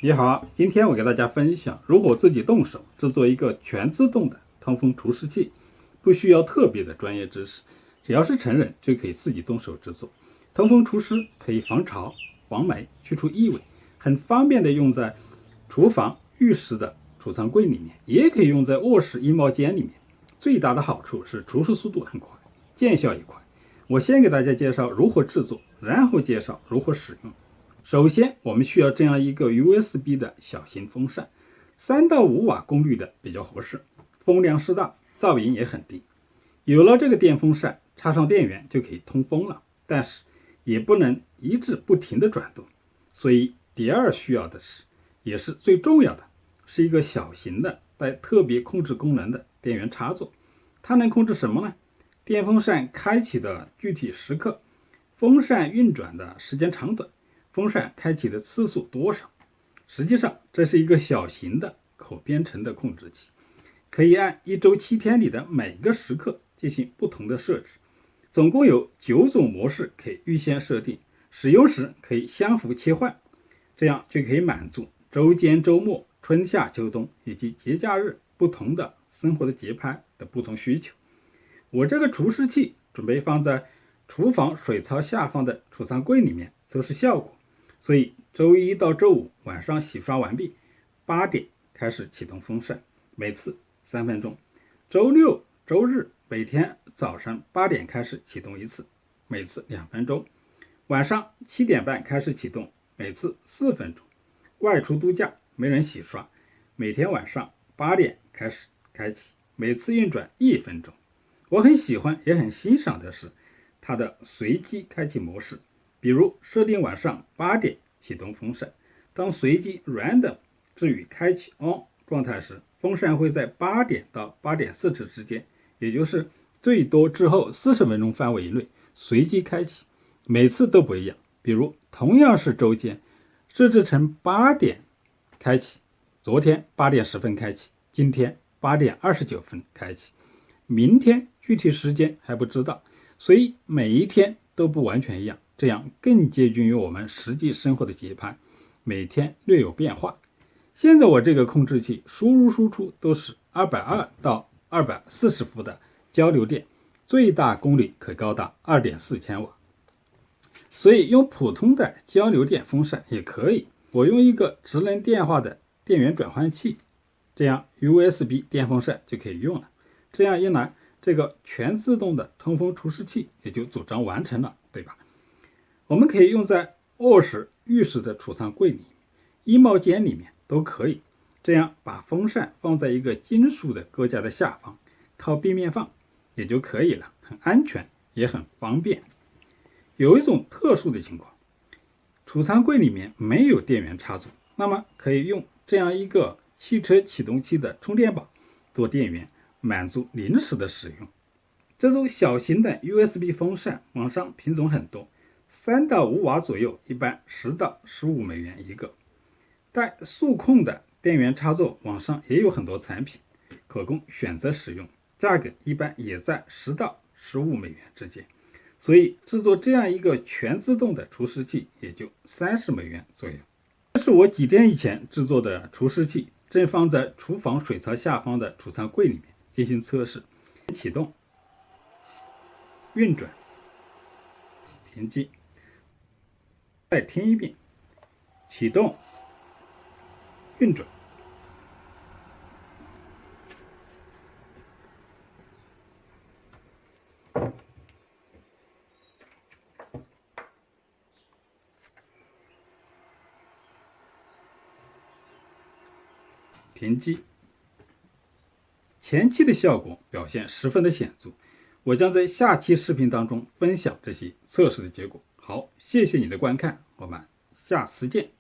你好，今天我给大家分享如何自己动手制作一个全自动的通风除湿器，不需要特别的专业知识，只要是成人就可以自己动手制作。通风除湿可以防潮、防霉、去除异味，很方便的用在厨房、浴室的储藏柜里面，也可以用在卧室衣帽间里面。最大的好处是除湿速度很快，见效也快。我先给大家介绍如何制作，然后介绍如何使用。首先，我们需要这样一个 USB 的小型风扇，3到5瓦功率的比较合适，风量适当，噪音也很低。有了这个电风扇，插上电源就可以通风了，但是也不能一直不停的转动。所以第二需要的是，也是最重要的，是一个小型的带特别控制功能的电源插座。它能控制什么呢？电风扇开启的具体时刻，风扇运转的时间长短，风扇开启的次数多少。实际上这是一个小型的可编程的控制器，可以按1周7天里的每个时刻进行不同的设置。总共有9种模式可以预先设定，使用时可以相互切换，这样就可以满足周间、周末、春夏秋冬以及节假日不同的生活的节拍的不同需求。我这个除湿器准备放在厨房水槽下方的储藏柜里面测试效果，所以周一到周五晚上洗刷完毕，8点开始启动风扇，每次3分钟。周六、周日每天早上8点开始启动一次，每次2分钟。晚上7点半开始启动，每次4分钟。外出度假没人洗刷，每天晚上8点开始开启，每次运转1分钟。我很喜欢也很欣赏的是它的随机开启模式，比如设定晚上8点启动风扇，当随机 random 置于开启 on 状态时，风扇会在8点到8点40之间，也就是最多之后40分钟范围以内随机开启，每次都不一样。比如同样是周间，设置成8点开启，昨天8点10分开启，今天8点29分开启，明天具体时间还不知道，所以每一天都不完全一样，这样更接近于我们实际生活的节拍，每天略有变化。现在我这个控制器输入输出都是220到240伏的交流电，最大功率可高达2.4千瓦，所以用普通的交流电风扇也可以。我用一个智能电话的电源转换器，这样 USB 电风扇就可以用了。这样一来，这个全自动的通风除湿器也就组装完成了，对吧？我们可以用在卧室、浴室的储藏柜里、衣帽间里面都可以。这样把风扇放在一个金属的搁架的下方，靠壁面放也就可以了，很安全也很方便。有一种特殊的情况，储藏柜里面没有电源插座，那么可以用这样一个汽车启动器的充电宝做电源，满足临时的使用。这种小型的 USB 风扇网上品种很多，3到5瓦左右，一般10到15美元一个。带数控的电源插座网上也有很多产品，可供选择使用，价格一般也在10到15美元之间。所以制作这样一个全自动的除湿器也就30美元左右。这是我几天以前制作的除湿器，正放在厨房水槽下方的储藏柜里面进行测试。启动、运转、停机，再听一遍，启动、运转。停机。前期的效果表现十分的显著，我将在下期视频当中分享这些测试的结果。好，谢谢你的观看，我们下次见。